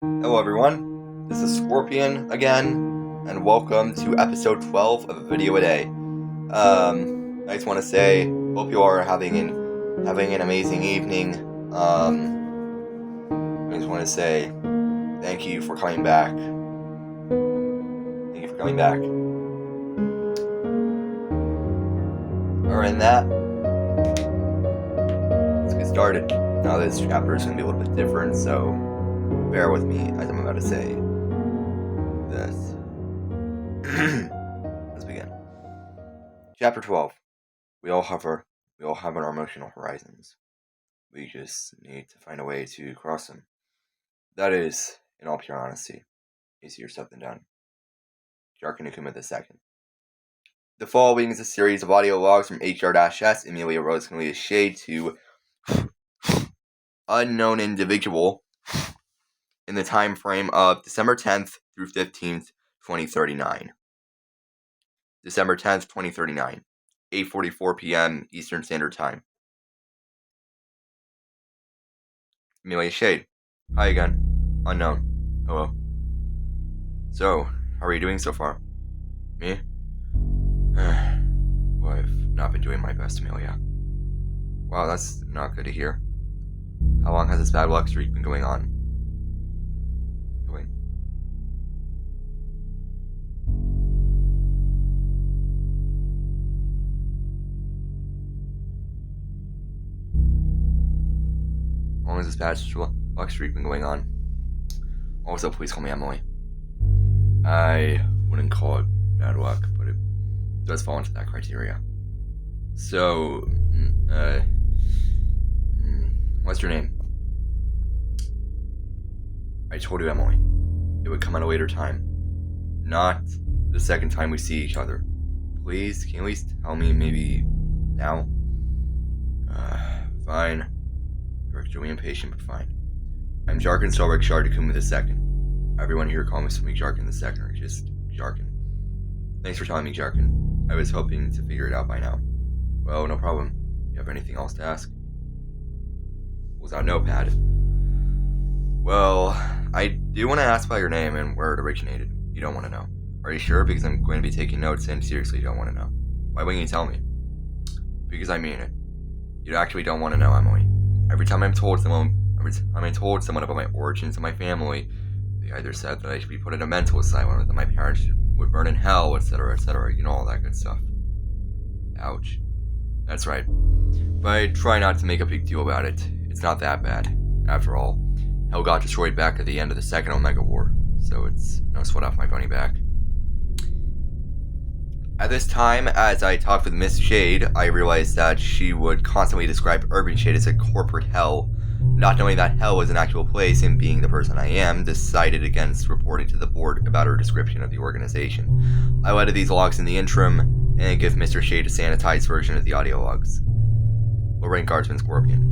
Hello everyone, this is Scorpion again, and welcome to episode 12 of A Video a Day. I just want to say, hope you are having an amazing evening. I just want to say, thank you for coming back. Thank you for coming back. Alright, that, let's get started. Now this chapter is going to be a little bit different, so bear with me as I'm about to say this. Let's begin. Chapter 12. We all have our emotional horizons. We just need to find a way to cross them. That is, in all pure honesty, easier said than done. Jarkanukuma II. The following is a series of audio logs from HR-S, Amelia Rosemary Shade to unknown individual in the time frame of December 10th through 15th, 2039. December 10th, 2039, 8:44 p.m. Eastern Standard Time. Amelia Shade. Hi again. Unknown. Hello. So, how are you doing so far? Me? Well, I've not been doing my best, Amelia. Wow, that's not good to hear. How long has this bad luck streak been going on? How long has this bad luck streak been going on? Also, please call me Emily. I wouldn't call it bad luck, but it does fall into that criteria. So, what's your name? I told you, Emily. It would come at a later time. Not the second time we see each other. Please, can you at least tell me maybe now? Fine. You're extremely impatient, but fine. I'm Jarkan Solrik Shardakuma II. Everyone here calls me Jarkan II, or just Jarkan. Thanks for telling me, Jarkan. I was hoping to figure it out by now. Well, no problem. You have anything else to ask? Was that notepad? Well, I do want to ask about your name and where it originated. You don't want to know. Are you sure? Because I'm going to be taking notes and seriously don't want to know. Why wouldn't you tell me? Because I mean it. You actually don't want to know, Emily. Every time I'm told someone about my origins and my family, they either said that I should be put in a mental asylum or that my parents would burn in hell, etc., etc., you know, all that good stuff. Ouch. That's right. But I try not to make a big deal about it. It's not that bad. After all, hell got destroyed back at the end of the Second Omega War, so it's no sweat off my bunny back. At this time, as I talked with Miss Shade, I realized that she would constantly describe Urbanshade as a corporate hell. Not knowing that hell was an actual place, and being the person I am, decided against reporting to the board about her description of the organization. I edited these logs in the interim, and give Mr. Shade a sanitized version of the audio logs. Lorraine Guardsman Scorpion.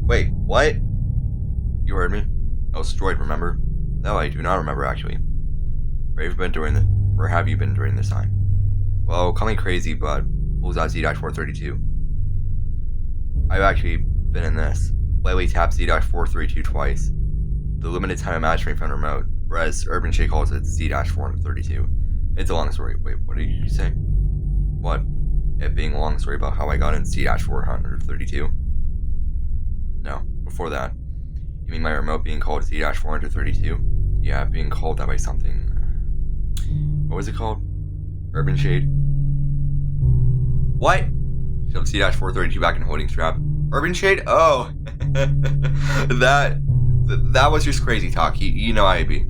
Wait, what? You heard me? I was destroyed, remember? No, I do not remember, actually. Where have you been during this time? Well, call me crazy, but pulls out Z-432. I've actually been in this. Lightly tap Z-432 twice. The limited time imaginary from remote, whereas Urbanshade calls it Z-432. It's a long story. Wait, what did you say? What? It being a long story about how I got in Z-432? No, before that. You mean my remote being called Z-432? Yeah, being called that by something. What was it called? Urbanshade? What? Shoved Z-432 back in holding strap. Urbanshade? Oh. that was just crazy talk. You know I'd be.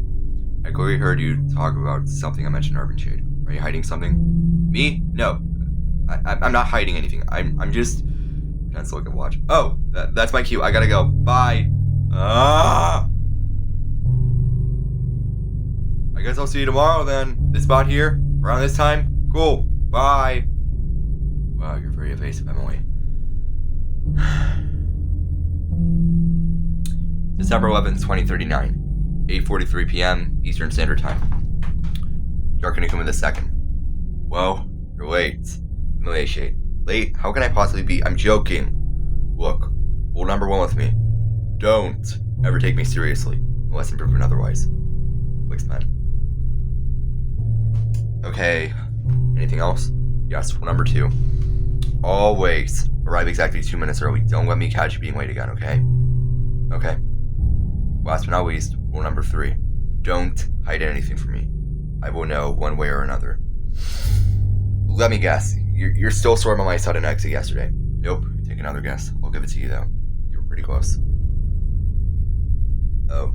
I clearly heard you talk about something I mentioned Urbanshade. Are you hiding something? Me? No. I'm not hiding anything. I'm just... Pretend to look at watch. Oh, that's my cue. I gotta go. Bye. I guess I'll see you tomorrow then. This spot here? Around this time? Cool. Bye. Wow, you're very evasive, Emily. December 11th, 2039. 8:43 p.m. Eastern Standard Time. Jarkanukuma II. Whoa, you're late. Amelia Shade. Late? How can I possibly be? I'm joking. Look, rule number one with me. Don't ever take me seriously. unless proven otherwise. Clicks pen. Okay, anything else? Yes, rule number 2. Always arrive exactly 2 minutes early. Don't let me catch you being late again, okay? Okay. Last but not least, rule number 3. Don't hide anything from me. I will know one way or another. Let me guess. You're still sore on my sudden exit yesterday. Nope. Take another guess. I'll give it to you, though. You were pretty close. Oh.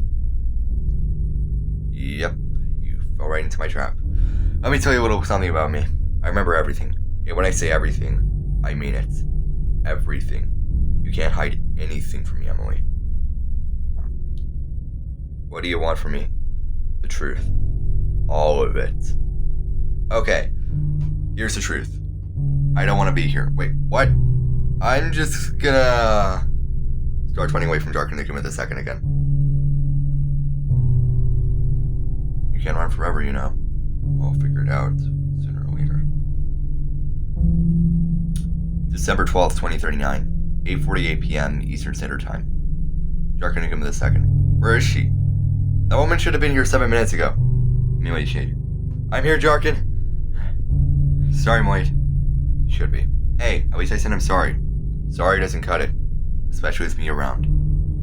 Yep. You fell right into my trap. Let me tell you a little something about me. I remember everything. And when I say everything, I mean it. Everything. You can't hide anything from me, Emily. What do you want from me? The truth. All of it. Okay. Here's the truth. I don't want to be here. Wait, what? I'm just gonna start running away from Dark Enigma this second again. You can't run forever, you know. I'll figure it out sooner or later. December 12th, 2039, 8:48 p.m. Eastern Standard Time. Dark Enigma the second. Where is she? That woman should have been here 7 minutes ago. Anyway, Shade. I'm here, Jarkin. Sorry, I'm late. You should be. Hey, at least I said I'm sorry. Sorry doesn't cut it. Especially with me around.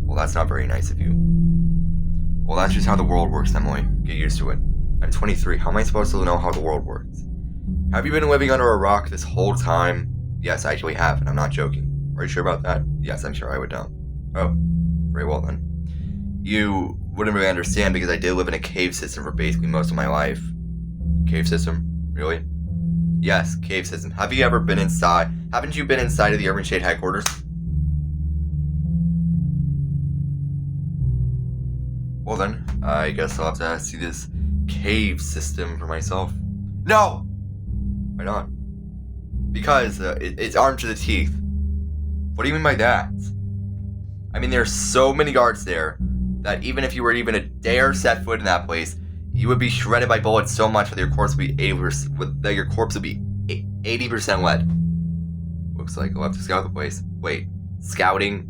Well, that's not very nice of you. Well, that's just how the world works, Emily. Get used to it. I'm 23. How am I supposed to know how the world works? Have you been living under a rock this whole time? Yes, I actually have, and I'm not joking. Are you sure about that? Yes, I'm sure I would know. Oh, very well then. You wouldn't really understand because I did live in a cave system for basically most of my life. Cave system? Really? Yes, cave system. Have you ever been inside? Haven't you been inside of the Urbanshade headquarters? Well then, I guess I'll have to see this cave system for myself. No! Why not? Because it's armed to the teeth. What do you mean by that? I mean, there's so many guards there that even if you were even a dare set foot in that place, you would be shredded by bullets so much that your corpse would be 80% lead. Looks like I'll have to scout the place. Wait, scouting?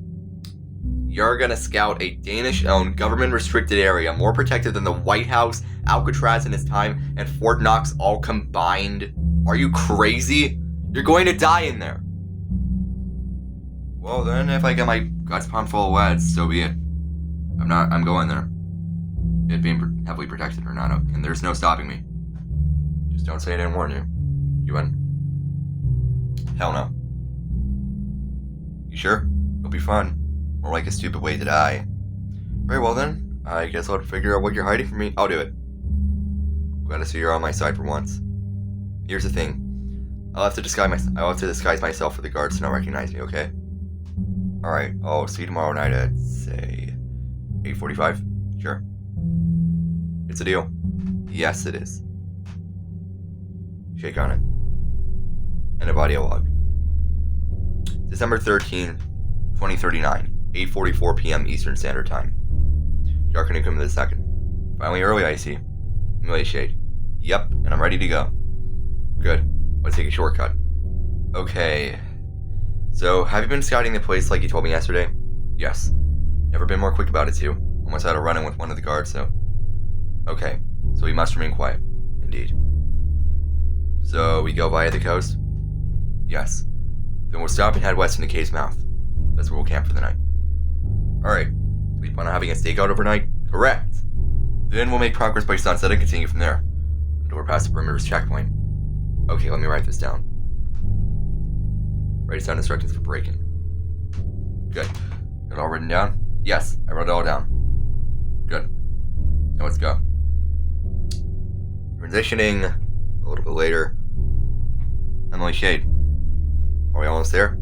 You're gonna scout a Danish-owned, government-restricted area more protected than the White House, Alcatraz in its time, and Fort Knox all combined? Are you crazy? You're going to die in there. Well then, if I get my guts pumped full of lead, so be it. I'm going there. It being heavily protected or not, and there's no stopping me. Just don't say I didn't warn you. You in? Hell no. You sure? It'll be fun. More like a stupid way to die. Very well then. I guess I'll figure out what you're hiding from me. I'll do it. Glad to see you're on my side for once. Here's the thing. I'll have to disguise myself for the guards to not recognize me, okay? Alright, I'll see you tomorrow night at, say, 8:45? Sure. It's a deal. Yes, it is. Shake on it. And a body log. December 13th, 2039, 8:44 p.m. Eastern Standard Time. Dark Enigma the second. Finally early, I see. Amelia Shade. Yep, and I'm ready to go. Good. Let's take a shortcut. Okay. So, have you been scouting the place like you told me yesterday? Yes. Never been more quick about it, too. Almost had a run-in with one of the guards, so... Okay. So we must remain quiet. Indeed. So, we go via the coast? Yes. Then we'll stop and head west from the cave's mouth. That's where we'll camp for the night. Alright. So we plan on having a stakeout overnight? Correct. Then we'll make progress by sunset and continue from there. Until we're past the perimeter's checkpoint. Okay, let me write this down. Write down instructions for break-in. Good. Got it all written down? Yes, I wrote it all down. Good. Now let's go. Transitioning a little bit later. Emily Shade. Are we almost there?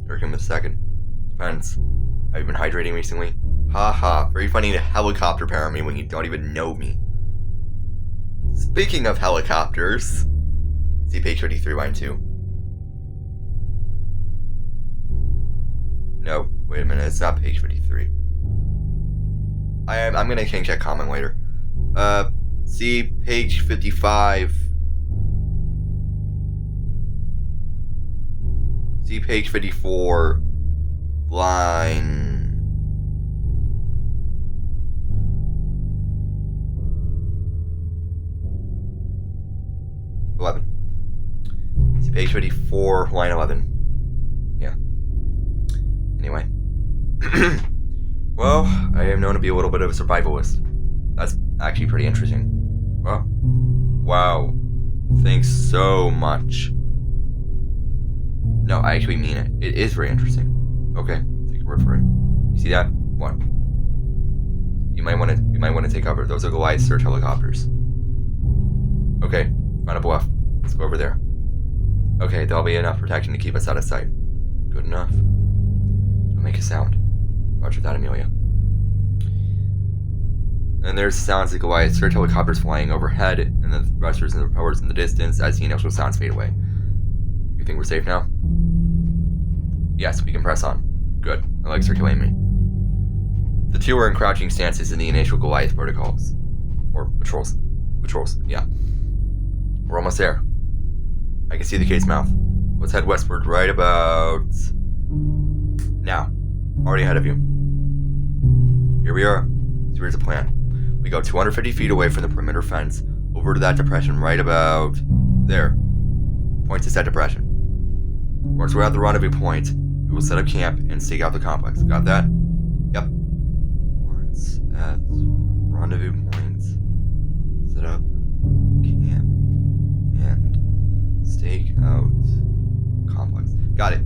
Or give me a second. Depends. Have you been hydrating recently? Haha, very funny to helicopter parent me when you don't even know me. Speaking of helicopters, see page 33, line 2. No, wait a minute, it's not page 53. I'm gonna change that comment later. See page 55. See page 54, line Page 54, line 11. Yeah. Anyway. Well, I am known to be a little bit of a survivalist. That's actually pretty interesting. Well, wow. Thanks so much. No, I actually mean it. It is very interesting. Okay, take your word for it. You see that? What? You might want to take cover. Those are Goliath search helicopters. Okay, find a bluff. Let's go over there. Okay, there'll be enough protection to keep us out of sight. Good enough. Don't make a sound. Roger that, Amelia. And there's sounds of Goliath search helicopters flying overhead, and the thrusters and the propellers in the distance as the initial sounds fade away. You think we're safe now? Yes, we can press on. Good. My legs are killing me. The two are in crouching stances in the initial Goliath protocols. Or patrols. Patrols, yeah. We're almost there. I can see the case mouth. Let's head westward right about... now. Already ahead of you. Here we are. So here's the plan. We go 250 feet away from the perimeter fence, over to that depression right about... there. Point to that depression. Once we're at the rendezvous point, we will set up camp and stake out the complex. Got that? Yep. Once at rendezvous point, set up camp and stake out complex. Got it.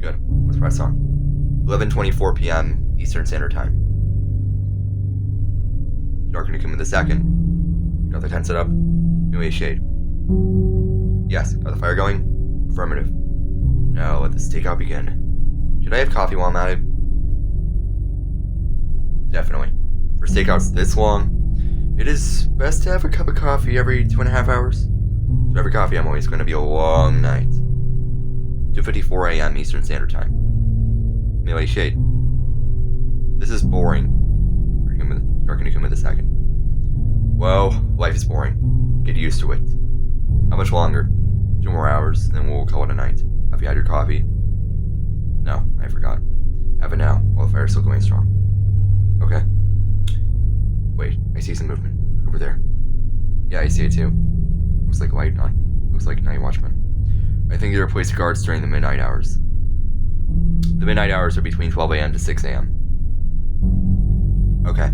Good. Let's press on. 11:24 p.m. Eastern Standard Time. Darkening in a second. Got the tent set up. New shade. Yes. Got the fire going? Affirmative. Now let the stakeout begin. Should I have coffee while I'm at it? Definitely. For stakeouts this long, it is best to have a cup of coffee every 2.5 hours. So every coffee I'm always going to be a long night. 2:54 a.m. Eastern Standard Time. Melee shade. This is boring. Darkening in a second. Well, life is boring. Get used to it. How much longer? 2 more hours, then we'll call it a night. Have you had your coffee? No, I forgot. Have it now, while the fire's still going strong. Okay. Wait, I see some movement. Look over there. Yeah, I see it too. Looks like light on. Looks like night watchman. I think they replaced guards during the midnight hours. The midnight hours are between 12 a.m. to 6 a.m. Okay.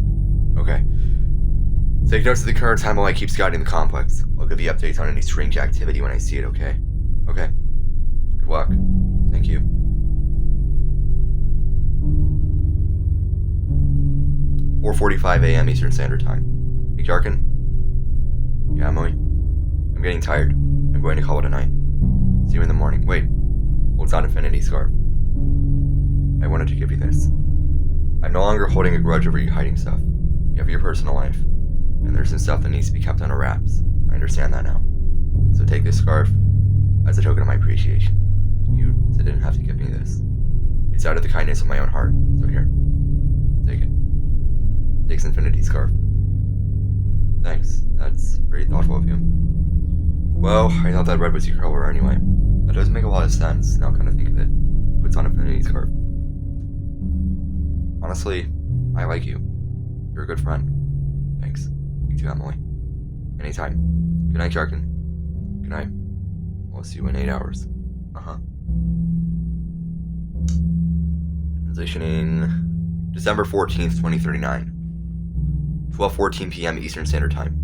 Okay. Take notes of the current time while I keep scouting the complex. I'll give you updates on any strange activity when I see it, okay? Okay. Good luck. Thank you. 4:45 a.m. Eastern Standard Time. Hey, Jarkin? Yeah, Emily? I'm getting tired. I'm going to call it a night. See you in the morning. Wait. Hold on, Infinity Scarf. I wanted to give you this. I'm no longer holding a grudge over you hiding stuff. You have your personal life, and there's some stuff that needs to be kept under wraps. I understand that now. So take this scarf as a token of my appreciation. You didn't have to give me this. It's out of the kindness of my own heart. So here. Take it. Takes Infinity Scarf. Thanks. That's very thoughtful of you. Well, I thought that red was your color anyway. That doesn't make a lot of sense, now come to think of it. Puts on Infinity Scarf. Honestly, I like you. You're a good friend. Thanks. You too, Emily. Anytime. Good night, Jarkin. Good night. I'll see you in 8 hours. Uh-huh. Transitioning December 14th, 2039. 12:14 p.m. Eastern Standard Time.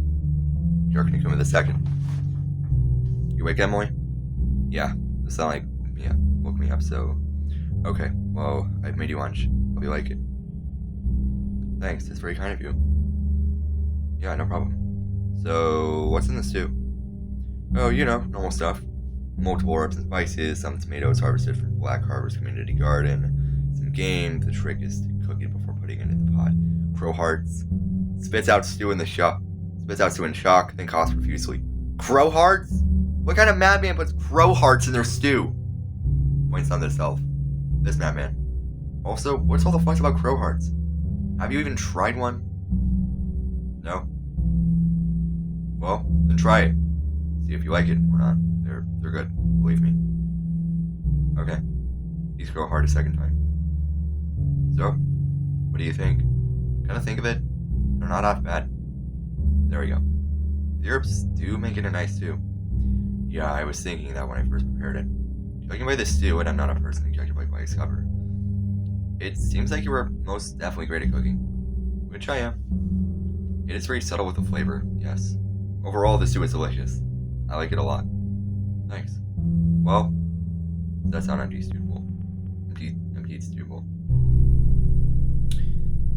Jarkin come in a second. You awake, Emily? Yeah. It sound like, yeah, woke me up, so... Okay, well, I've made you lunch. Hope you like it. Thanks, that's very kind of you. Yeah, no problem. So, what's in the stew? Oh, you know, normal stuff. Multiple herbs and spices, some tomatoes harvested from Black Harvest Community Garden, some game. The trick is to cook it before putting it in the pot. Crow hearts. Spits out stew in shock, then coughs profusely. Crow hearts? What kind of madman puts crow hearts in their stew? Points on himself. This madman. Also, what's all the fuss about crow hearts? Have you even tried one? No? Well, then try it. See if you like it or not. They're good. Believe me. Okay. These grow hard a second time. So, what do you think? Kinda think of it? They're not half bad. There we go. The herbs do make it a nice stew. Yeah, I was thinking that when I first prepared it. Judging by the stew, and I'm not a person injected by Blake's cover, it seems like you were most definitely great at cooking. Which I am. It is very subtle with the flavor, yes. Overall, the stew is delicious. I like it a lot. Thanks. Well, does that sound empty-stewable? Empty-stewable.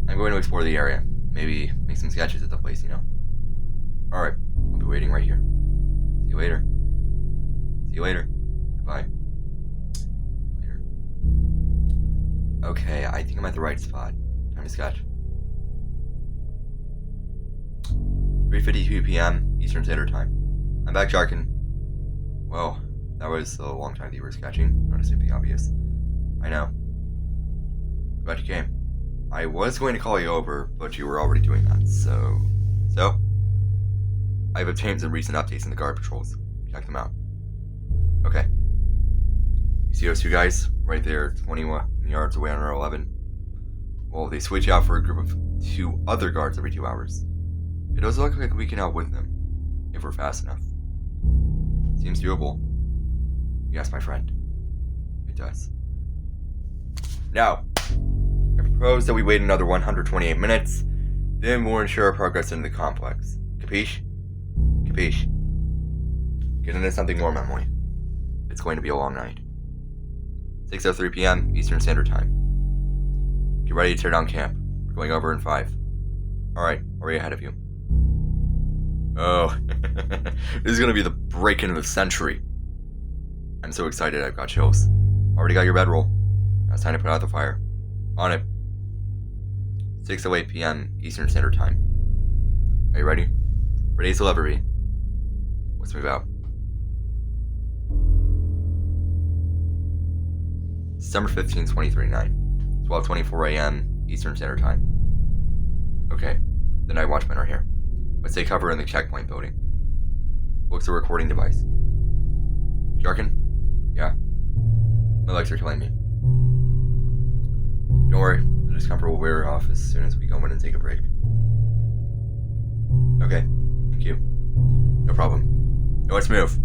I'm going to explore the area. Maybe make some sketches at the place, you know? Alright, I'll be waiting right here. See you later. See you later. Goodbye. Later. Okay, I think I'm at the right spot. Time to sketch. 3:52 p.m. Eastern Standard Time. I'm back, Jarkin. Well, that was a long time that you were sketching. Not to say the obvious. I know. Glad you came. I was going to call you over, but you were already doing that, so... I've obtained some recent updates in the guard patrols. Check them out. Okay. You see those two guys? Right there, 21 yards away on row 11? Well, they switch out for a group of 2 other guards every 2 hours. It does look like we can outwit them, if we're fast enough. Seems doable. Yes, my friend. It does. Now, I propose that we wait another 128 minutes, then we'll ensure our progress into the complex. Capiche? Capiche. Get into something more, Emily. It's going to be a long night. 6:03 p.m. Eastern Standard Time. Get ready to tear down camp. We're going over in 5. Alright, already ahead of you. Oh, this is going to be the break-in of the century. I'm so excited, I've got chills. Already got your bedroll. Now it's time to put out the fire. On it. 6:08 p.m. Eastern Standard Time. Are you ready? Ready as you'll ever be. Let's move out. December 15, 2039. 12:24 a.m. Eastern Standard Time. Okay, the night watchmen are here. Let's take cover in the checkpoint building. Looks a recording device. Jarkin? Yeah? My legs are killing me. Don't worry, the discomfort will wear off as soon as we go in and take a break. Okay, thank you. No problem. Now let's move.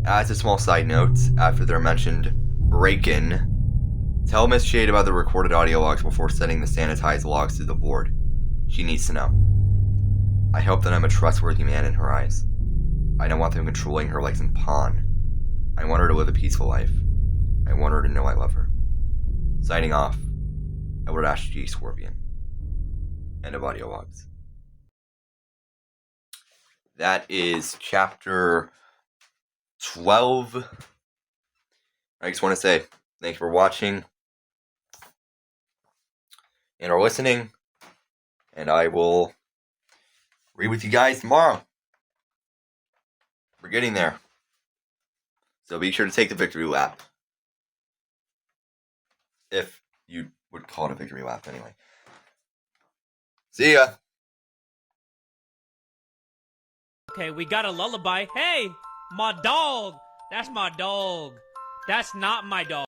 As a small side note, after their mentioned break-in, tell Miss Shade about the recorded audio logs before sending the sanitized logs to the board. She needs to know. I hope that I'm a trustworthy man in her eyes. I don't want them controlling her like some pawn. I want her to live a peaceful life. I want her to know I love her. Signing off, Edward Ash G. Scorpion. End of audio logs. That is chapter 12. I just want to say thanks for watching and or listening, and I will read with you guys tomorrow. We're getting there. So be sure to take the victory lap. If you would call it a victory lap anyway. See ya! Okay, we got a lullaby. Hey, my dog! That's my dog. That's not my dog.